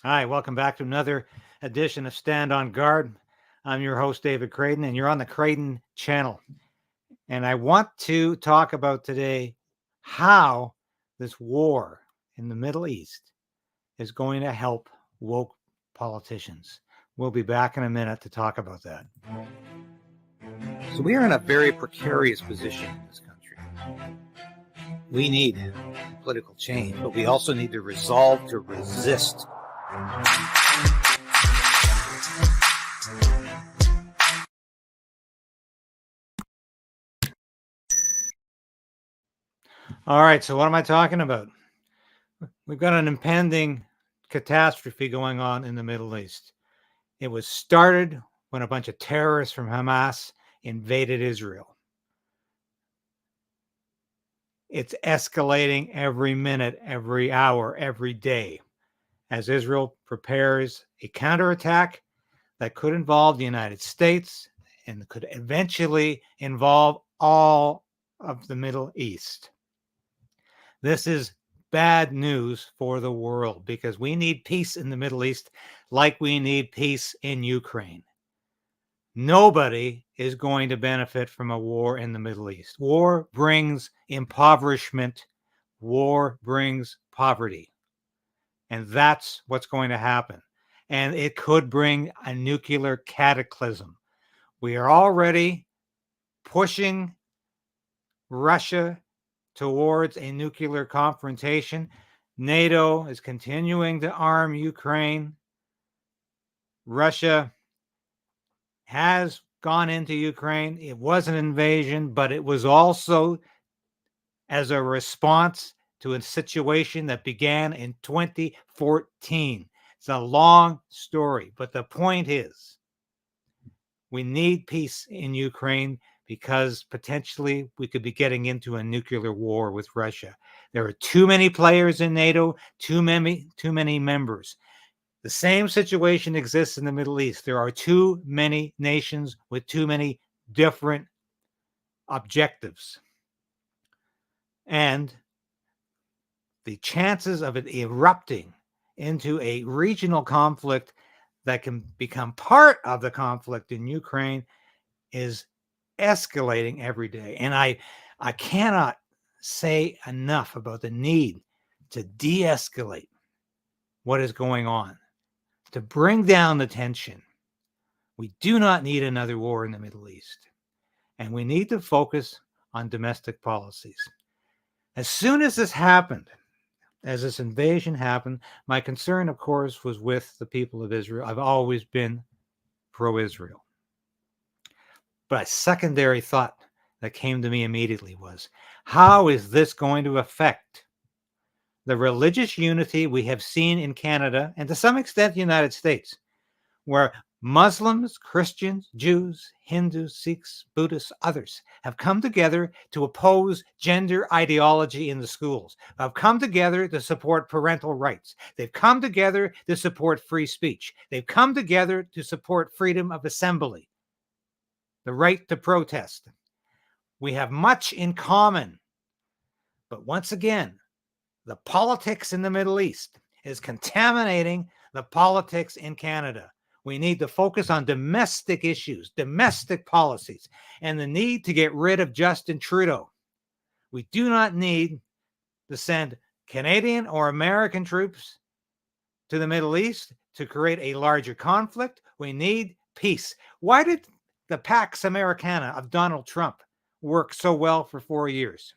Hi, welcome back to another edition of Stand on Guard. I'm your host, David Crayden, and you're on the Crayden channel. And I want to talk about today how this war in the Middle East is going to help woke politicians. We'll be back in a minute to talk about that. So we are in a very precarious position in this country. We need political change, but we also need the resolve to resist. All right, so what am I talking about? We've got an impending catastrophe going on in the Middle East. It was started when a bunch of terrorists from Hamas invaded Israel. It's escalating every minute, every hour, every day as Israel prepares a counterattack that could involve the United States and could eventually involve all of the Middle East. This is bad news for the world because we need peace in the Middle East like we need peace in Ukraine. Nobody is going to benefit from a war in the Middle East. War brings impoverishment. War brings poverty. And that's what's going to happen. And it could bring a nuclear cataclysm. We are already pushing Russia towards a nuclear confrontation. NATO is continuing to arm Ukraine. Russia has gone into Ukraine. It was an invasion, but it was also as a response to a situation that began in 2014. It's a long story, but the point is we need peace in Ukraine because potentially we could be getting into a nuclear war with Russia. There are too many players in NATO, too many members. The same situation exists in the Middle East. There are too many nations with too many different objectives. And the chances of it erupting into a regional conflict that can become part of the conflict in Ukraine is escalating every day. And I cannot say enough about the need to de-escalate what is going on, to bring down the tension. We do not need another war in the Middle East. And we need to focus on domestic policies. As soon as this happened, as this invasion happened, my concern, of course, was with the people of Israel. I've always been pro-Israel. But a secondary thought that came to me immediately was, how is this going to affect the religious unity we have seen in Canada and to some extent the United States, where Muslims, Christians, Jews, Hindus, Sikhs, Buddhists, others have come together to oppose gender ideology in the schools, have come together to support parental rights. They've come together to support free speech. They've come together to support freedom of assembly, the right to protest. We have much in common. But once again, the politics in the Middle East is contaminating the politics in Canada. We need to focus on domestic issues, domestic policies, and the need to get rid of Justin Trudeau. We do not need to send Canadian or American troops to the Middle East to create a larger conflict. We need peace. Why did the Pax Americana of Donald Trump work so well for 4 years?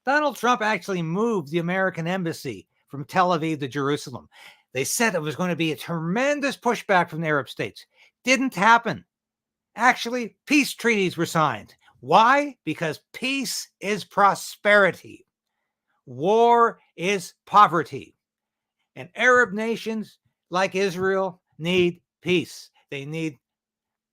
Donald Trump actually moved the American embassy from Tel Aviv to Jerusalem. They said it was going to be a tremendous pushback from the Arab states. Didn't happen. Actually, peace treaties were signed. Why? Because peace is prosperity. War is poverty. And Arab nations like Israel need peace. They need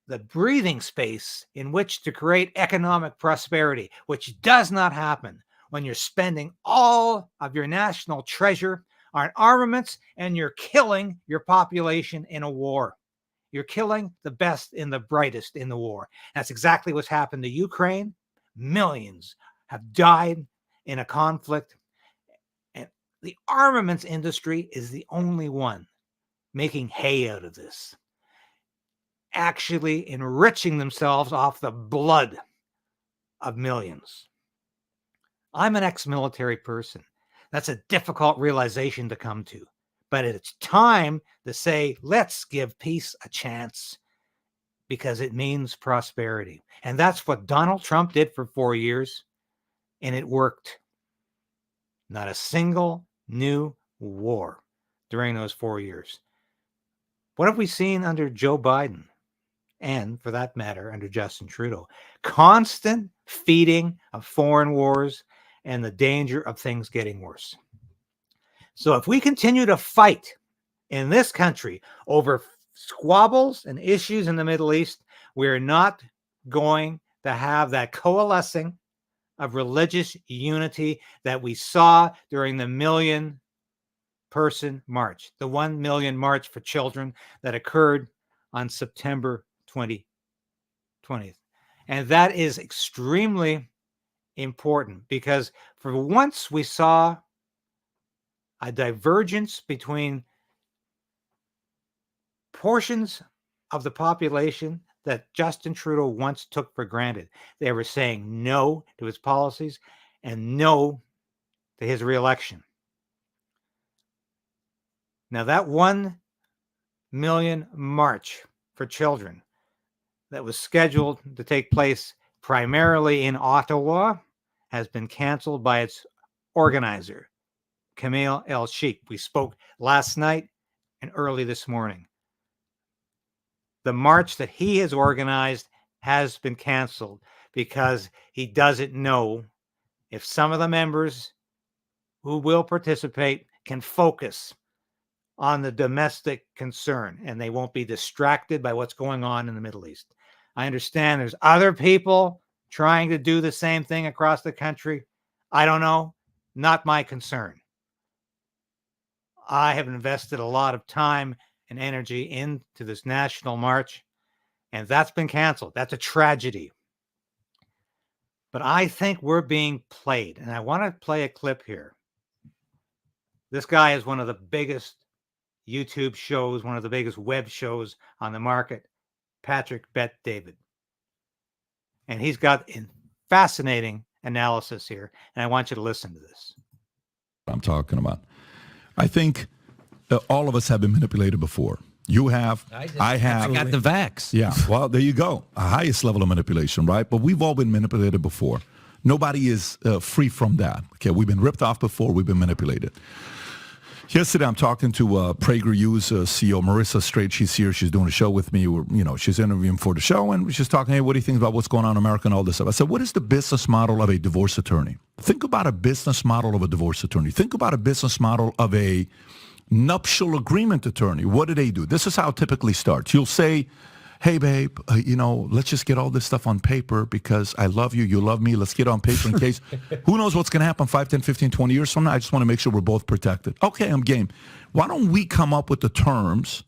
the breathing space in which to create economic prosperity, which does not happen when you're spending all of your national treasure on armaments and you're killing your population in a war. You're killing the best and the brightest in the war. That's exactly what's happened to Ukraine. Millions have died in a conflict. And the armaments industry is the only one making hay out of this, actually enriching themselves off the blood of millions. I'm an ex-military person. That's a difficult realization to come to. But it's time to say, let's give peace a chance because it means prosperity. And that's what Donald Trump did for 4 years, and it worked. Not a single new war during those 4 years. What have we seen under Joe Biden? And for that matter, under Justin Trudeau? Constant feeding of foreign wars and the danger of things getting worse. So if we continue to fight in this country over squabbles and issues in the Middle East, we're not going to have that coalescing of religious unity that we saw during the million-person march, the 1 million march for children that occurred on September 20th. And that is extremely important because for once we saw a divergence between portions of the population that Justin Trudeau once took for granted. They were saying no to his policies and no to his reelection. Now, that 1 million march for children that was scheduled to take place primarily in Ottawa has been canceled by its organizer, Camille El-Sheikh. We spoke last night and early this morning. The march that he has organized has been canceled because he doesn't know if some of the members who will participate can focus on the domestic concern and they won't be distracted by what's going on in the Middle East. I understand there's other people trying to do the same thing across the country. I don't know. Not my concern. I have invested a lot of time and energy into this national march, and that's been canceled. That's a tragedy. But I think we're being played, and I want to play a clip here. This guy is one of the biggest YouTube shows, one of the biggest web shows on the market, Patrick Bet-David. And he's got a fascinating analysis here, and I want you to listen to this. I'm talking about. I think all of us have been manipulated before. You have, I have. I got the vax. Yeah, well, there you go. A highest level of manipulation, right? But we've all been manipulated before. Nobody is free from that. Okay, we've been ripped off before. We've been manipulated. Yesterday, I'm talking to PragerU's CEO, Marissa Straight. She's here. She's doing a show with me. She's interviewing for the show, and we're just talking, hey, what do you think about what's going on in America and all this stuff? I said, what is the business model of a divorce attorney? Think about a business model of a divorce attorney. Think about a business model of a nuptial agreement attorney. What do they do? This is how it typically starts. You'll say, hey, babe, let's just get all this stuff on paper because I love you, you love me. Let's get it on paper in case. Who knows what's going to happen 5, 10, 15, 20 years from now? I just want to make sure we're both protected. Okay, I'm game. Why don't we come up with the terms,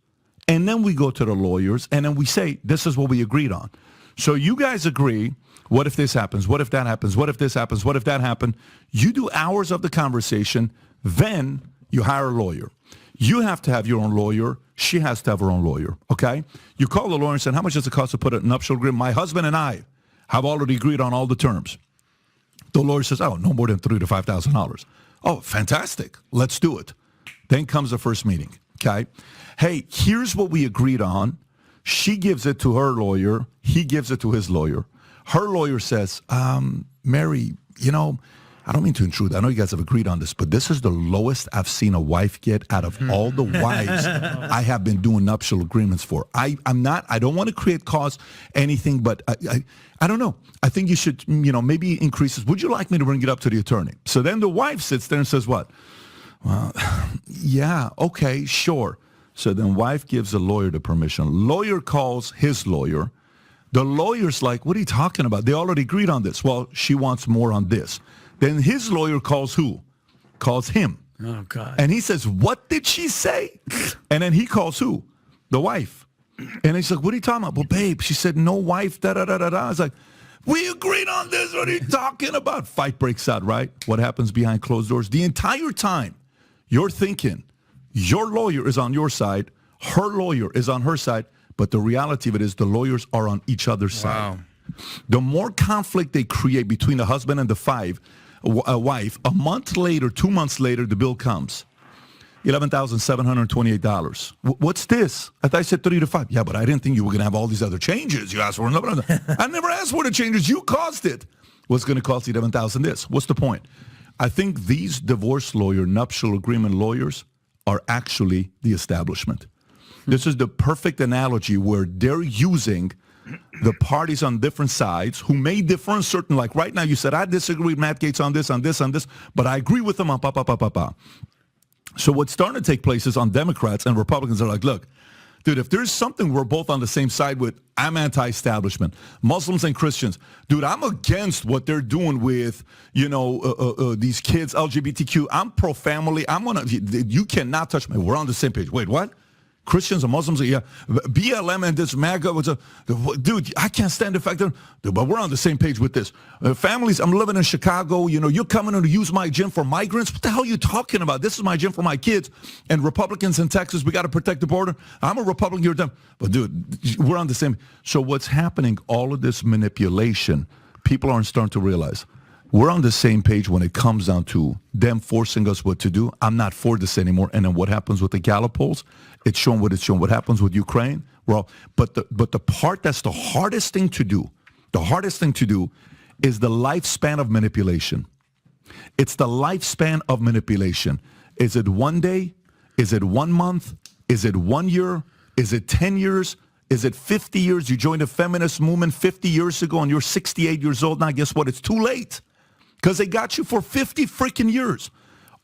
and then we go to the lawyers, and then we say, this is what we agreed on. So you guys agree, what if this happens? What if that happens? What if this happens? What if that happened? You do hours of the conversation, then you hire a lawyer. You have to have your own lawyer. She has to have her own lawyer, okay? You call the lawyer and say, how much does it cost to put a nuptial agreement? My husband and I have already agreed on all the terms. The lawyer says, oh, no more than $3,000 to $5,000. Oh, fantastic. Let's do it. Then comes the first meeting, okay? Hey, here's what we agreed on. She gives it to her lawyer. He gives it to his lawyer. Her lawyer says, Mary, I don't mean to intrude. I know you guys have agreed on this, but this is the lowest I've seen a wife get out of all the wives I have been doing nuptial agreements for. I don't want to create cause anything, but I don't know. I think you should, maybe increase this. Would you like me to bring it up to the attorney? So then the wife sits there and says what? Well, yeah, okay, sure. So then wife gives the lawyer the permission. Lawyer calls his lawyer. The lawyer's like, what are you talking about? They already agreed on this. Well, she wants more on this. Then his lawyer calls who? Calls him. Oh, God. And he says, what did she say? And then he calls who? The wife. And he's like, what are you talking about? Well, babe, she said no wife, da-da-da-da-da. I was like, we agreed on this. What are you talking about? Fight breaks out, right? What happens behind closed doors? The entire time you're thinking your lawyer is on your side, Her lawyer is on her side, but the reality of it is the lawyers are on each other's side. The more conflict they create between the husband and the wife, a month later, 2 months later, the bill comes. $11,728. What's this? I thought I said 3 to 5. Yeah, but I didn't think you were going to have all these other changes. You asked for another. I never asked for the changes. You caused it. What's going to cost $11,000 this? What's the point? I think these divorce lawyer, nuptial agreement lawyers are actually the establishment. This is the perfect analogy where they're using the parties on different sides who may differ in certain, like right now you said, I disagree with Matt Gaetz on this, but I agree with him on pa. So what's starting to take place is on Democrats and Republicans are like, look, dude, if there's something we're both on the same side with, I'm anti-establishment. Muslims and Christians, dude, I'm against what they're doing with, these kids, LGBTQ. I'm pro-family. You cannot touch me. We're on the same page. Wait, what? Christians and Muslims, yeah. BLM and this MAGA, dude, I can't stand the fact that, but we're on the same page with this. Families, I'm living in Chicago, you're coming in to use my gym for migrants. What the hell are you talking about? This is my gym for my kids. And Republicans in Texas, we got to protect the border. I'm a Republican, you're them. But dude, we're on the same. So what's happening, all of this manipulation, people aren't starting to realize. We're on the same page when it comes down to them forcing us what to do. I'm not for this anymore. And then what happens with the Gallup polls? It's shown what it's shown. What happens with Ukraine? But the part that's the hardest thing to do is the lifespan of manipulation. It's the lifespan of manipulation. Is it 1 day? Is it 1 month? Is it 1 year? Is it 10 years? Is it 50 years? You joined the feminist movement 50 years ago and you're 68 years old now. Guess what? It's too late. Because they got you for 50 freaking years.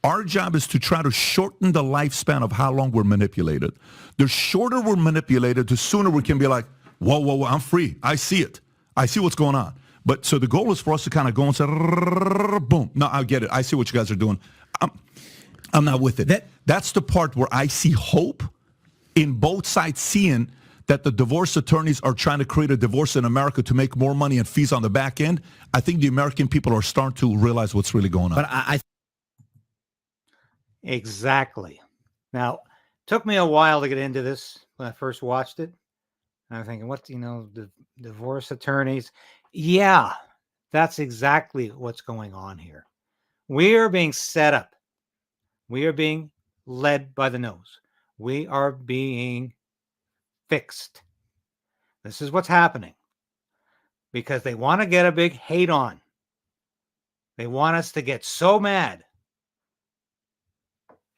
Our job is to try to shorten the lifespan of how long we're manipulated. The shorter we're manipulated, the sooner we can be like, whoa, I'm free. I see it. I see what's going on. But so the goal is for us to kind of go and say, boom. No, I get it. I see what you guys are doing. I'm not with it. That's the part where I see hope in both sides seeing that the divorce attorneys are trying to create a divorce in America to make more money and fees on the back end. I think the American people are starting to realize what's really going on. But Exactly. Now, took me a while to get into this when I first watched it. And I'm thinking, the divorce attorneys? Yeah, that's exactly what's going on here. We are being set up. We are being led by the nose. We are being fixed. This is what's happening because they want to get a big hate on. They want us to get so mad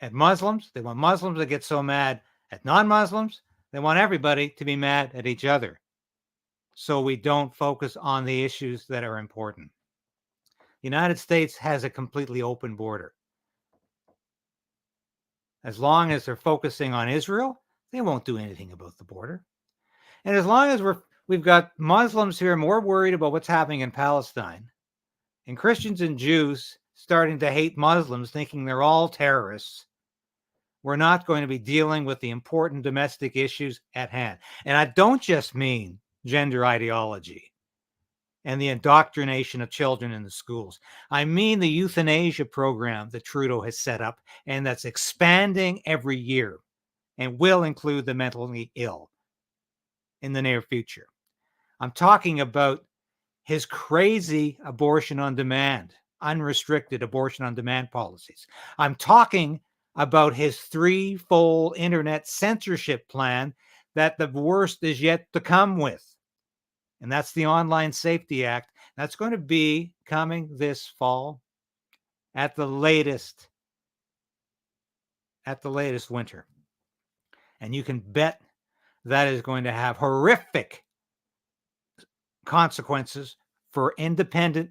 at Muslims. They want Muslims to get so mad at non-Muslims. They want everybody to be mad at each other so we don't focus on the issues that are important. The United States has a completely open border. As long as they're focusing on Israel, they won't do anything about the border. And as long as we've got Muslims here more worried about what's happening in Palestine and Christians and Jews starting to hate Muslims, thinking they're all terrorists, we're not going to be dealing with the important domestic issues at hand. And I don't just mean gender ideology and the indoctrination of children in the schools. I mean the euthanasia program that Trudeau has set up and that's expanding every year and will include the mentally ill in the near future. I'm talking about his crazy abortion on demand, unrestricted abortion on demand policies. I'm talking about his threefold internet censorship plan that the worst is yet to come with. And that's the Online Safety Act. That's going to be coming this fall at the latest winter. And you can bet that is going to have horrific consequences for independent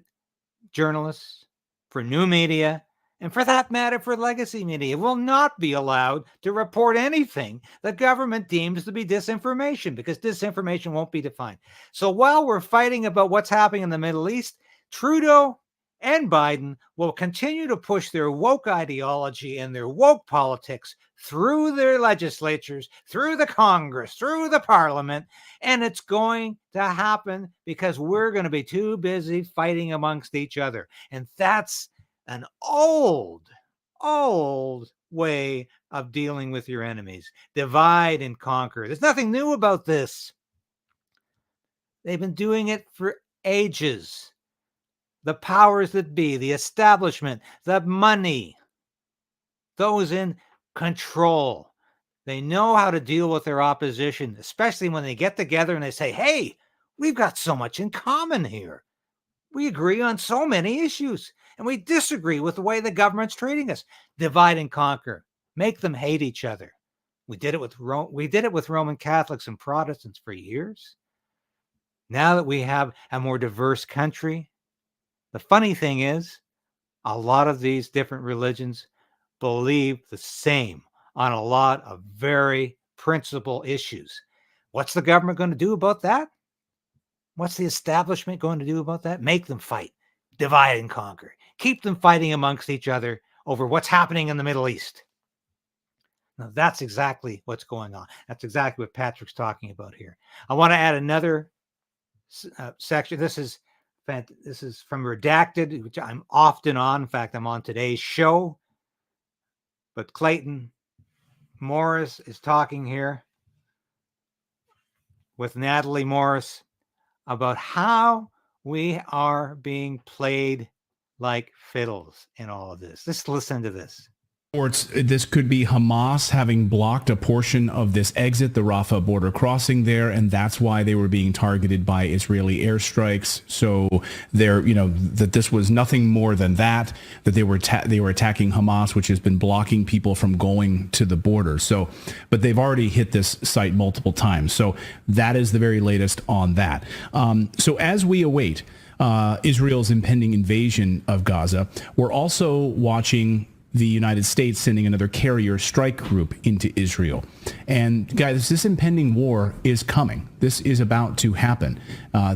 journalists, for new media, and for that matter, for legacy media. It will not be allowed to report anything the government deems to be disinformation because disinformation won't be defined. So while we're fighting about what's happening in the Middle East, Trudeau and Biden will continue to push their woke ideology and their woke politics through their legislatures, through the Congress, through the Parliament, and it's going to happen because we're going to be too busy fighting amongst each other. And that's an old way of dealing with your enemies. Divide and conquer. There's nothing new about this. They've been doing it for ages. The powers that be, the establishment, the money, those in control, they know how to deal with their opposition, especially when they get together and they say, hey, we've got so much in common here. We agree on so many issues, and we disagree with the way the government's treating us. Divide and conquer. Make them hate each other. We did it with Roman Catholics and Protestants for years. Now that we have a more diverse country, the funny thing is, a lot of these different religions believe the same on a lot of very principal issues. What's the government going to do about that? What's the establishment going to do about that? Make them fight, divide and conquer. Keep them fighting amongst each other over what's happening in the Middle East. Now, that's exactly what's going on. That's exactly what Patrick's talking about here. I want to add another section. This is from Redacted, which I'm often on. In fact, I'm on today's show. But Clayton Morris is talking here with Natalie Morris about how we are being played like fiddles in all of this. Let's listen to this. This could be Hamas having blocked a portion of this exit, the Rafah border crossing there, and that's why they were being targeted by Israeli airstrikes. So that this was nothing more than that they were attacking Hamas, which has been blocking people from going to the border. So, but they've already hit this site multiple times. So that is the very latest on that. So as we await Israel's impending invasion of Gaza, we're also watching the United States sending another carrier strike group into Israel. And guys, this impending war is coming. This is about to happen.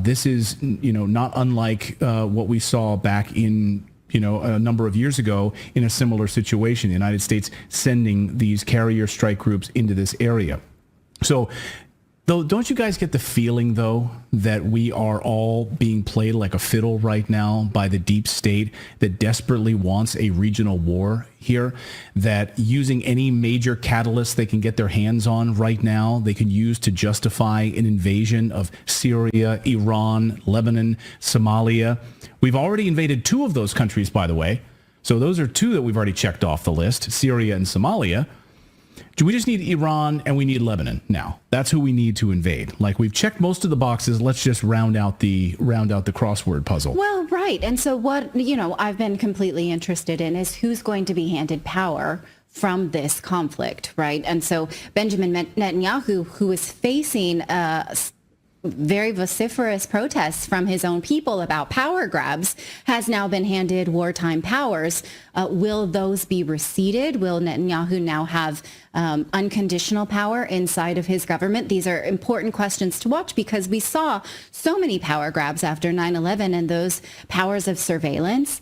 This is, not unlike what we saw back in, a number of years ago in a similar situation. The United States sending these carrier strike groups into this area. So, though, don't you guys get the feeling, though, that we are all being played like a fiddle right now by the deep state that desperately wants a regional war here, that using any major catalyst they can get their hands on right now, they can use to justify an invasion of Syria, Iran, Lebanon, Somalia? We've already invaded 2 of those countries, by the way. So those are 2 that we've already checked off the list, Syria and Somalia. Do we just need Iran and we need Lebanon now? That's who we need to invade. Like, we've checked most of the boxes. Let's just round out the crossword puzzle. Well, right. And so what, I've been completely interested in is who's going to be handed power from this conflict, right? And so Benjamin Netanyahu, who is facing very vociferous protests from his own people about power grabs, has now been handed wartime powers. Will those be receded? Will Netanyahu now have unconditional power inside of his government? These are important questions to watch because we saw so many power grabs after 9/11, and those powers of surveillance,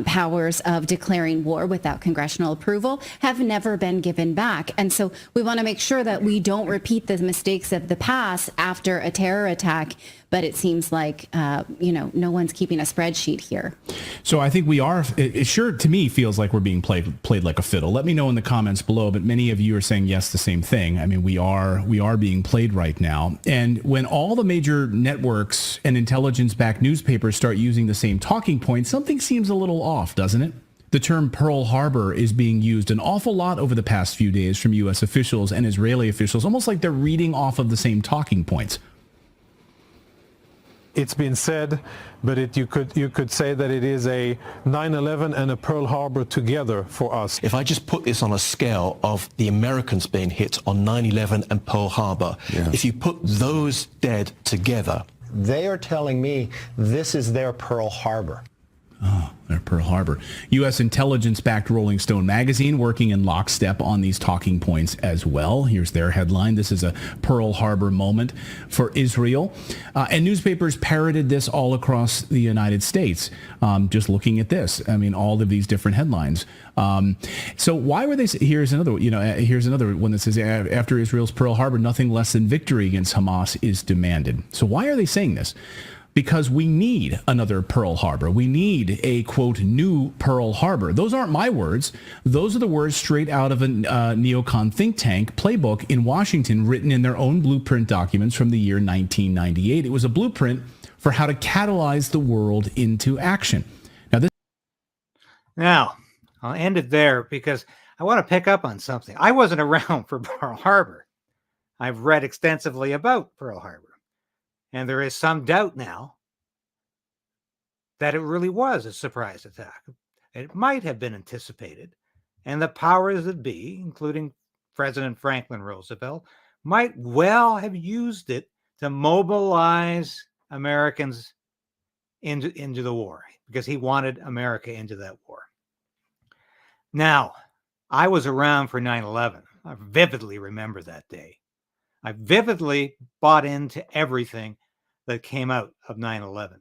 powers of declaring war without congressional approval have never been given back. And so we want to make sure that we don't repeat the mistakes of the past after a terror attack. But it seems like, no one's keeping a spreadsheet here. So I think we are. It sure, to me, feels like we're being played like a fiddle. Let me know in the comments below. But many of you are saying yes, the same thing. I mean, we are being played right now. And when all the major networks and intelligence-backed newspapers start using the same talking points, something seems a little off, doesn't it? The term Pearl Harbor is being used an awful lot over the past few days from U.S. officials and Israeli officials, almost like they're reading off of the same talking points. It's been said, but you could say that it is a 9/11 and a Pearl Harbor together for us. If I just put this on a scale of the Americans being hit on 9/11 and Pearl Harbor, if you put those dead together, they are telling me this is their Pearl Harbor. Oh, their Pearl Harbor. U.S. intelligence-backed Rolling Stone magazine working in lockstep on these talking points as well. Here's their headline. This is a Pearl Harbor moment for Israel. And newspapers parroted this all across the United States. Just looking at this, I mean, all of these different headlines. So why were they? Here's another one that says, after Israel's Pearl Harbor, nothing less than victory against Hamas is demanded. So why are they saying this? because we need another Pearl Harbor. We need a, quote, new Pearl Harbor. Those aren't my words. Those are the words straight out of a neocon think tank playbook in Washington, written in their own blueprint documents from the year 1998. It was a blueprint for how to catalyze the world into action. Now, I'll end it there because I want to pick up on something. I wasn't around for Pearl Harbor. I've read extensively about Pearl Harbor. And there is some doubt now that it really was a surprise attack. It might have been anticipated, and the powers that be, including President Franklin Roosevelt, might well have used it to mobilize Americans into the war, because he wanted America into that war. Now, I was around for 9/11. I vividly remember that day. I vividly bought into everything that came out of 9/11.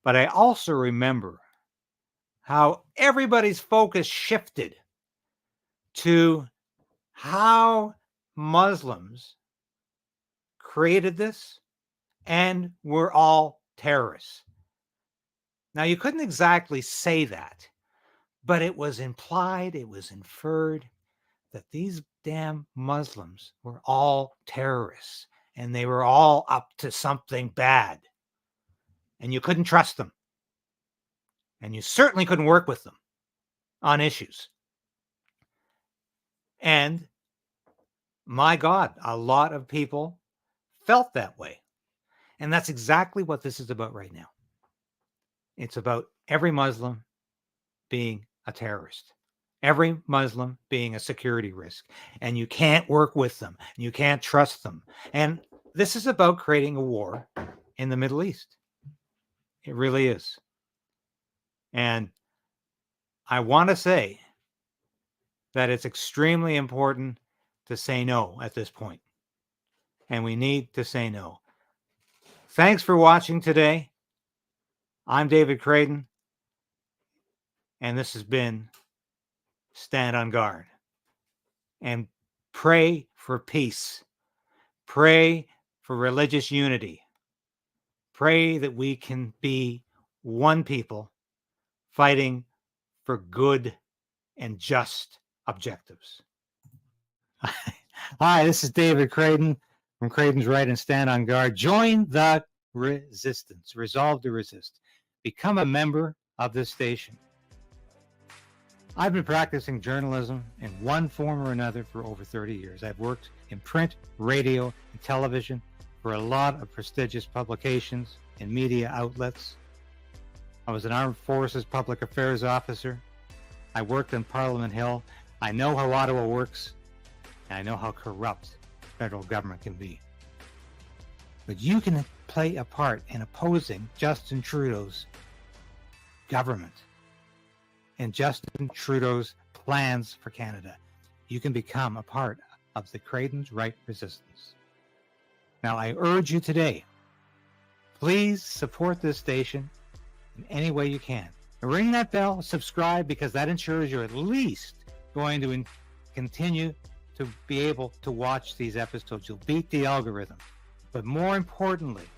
But I also remember how everybody's focus shifted to how Muslims created this and were all terrorists. Now, you couldn't exactly say that, but it was implied, it was inferred that these damn Muslims were all terrorists and they were all up to something bad. And you couldn't trust them. And you certainly couldn't work with them on issues. And my God, a lot of people felt that way. And that's exactly what this is about right now. It's about every Muslim being a terrorist. Every Muslim being a security risk, and you can't work with them, and you can't trust them. And this is about creating a war in the Middle East. It really is. And I want to say that it's extremely important to say no at this point. And we need to say no. Thanks for watching today. I'm David Krayden, and this has been Stand on Guard. And pray for peace. Pray for religious unity. Pray that we can be one people fighting for good and just objectives. Hi, this is David Krayden from Krayden's Right and Stand on Guard. Join the resistance. Resolve to resist. Become a member of this station. I've been practicing journalism in one form or another for over 30 years. I've worked in print, radio, and television for a lot of prestigious publications and media outlets. I was an Armed Forces Public Affairs officer. I worked on Parliament Hill. I know how Ottawa works, and I know how corrupt federal government can be. But you can play a part in opposing Justin Trudeau's government and Justin Trudeau's plans for Canada. You can become a part of the Krayden's Right resistance. Now, I urge you today, please support this station in any way you can. Ring that bell, subscribe, because that ensures you're at least going to continue to be able to watch these episodes. You'll beat the algorithm. But more importantly,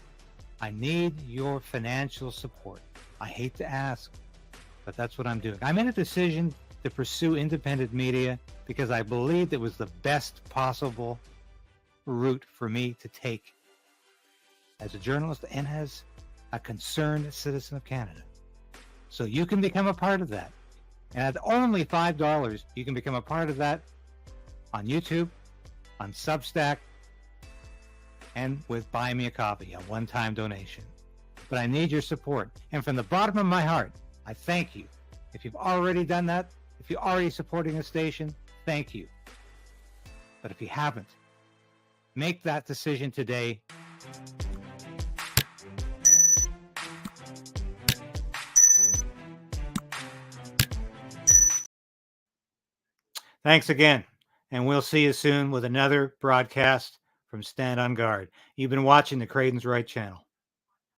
I need your financial support. I hate to ask, but that's what I'm doing. I made a decision to pursue independent media because I believed it was the best possible route for me to take as a journalist and as a concerned citizen of Canada. So you can become a part of that. And at only $5, you can become a part of that on YouTube, on Substack, and with Buy Me a Coffee, a one-time donation. But I need your support. And from the bottom of my heart, I thank you. If you've already done that, if you're already supporting the station, thank you. But if you haven't, make that decision today. Thanks again, and we'll see you soon with another broadcast from Stand on Guard. You've been watching the Krayden's Right channel.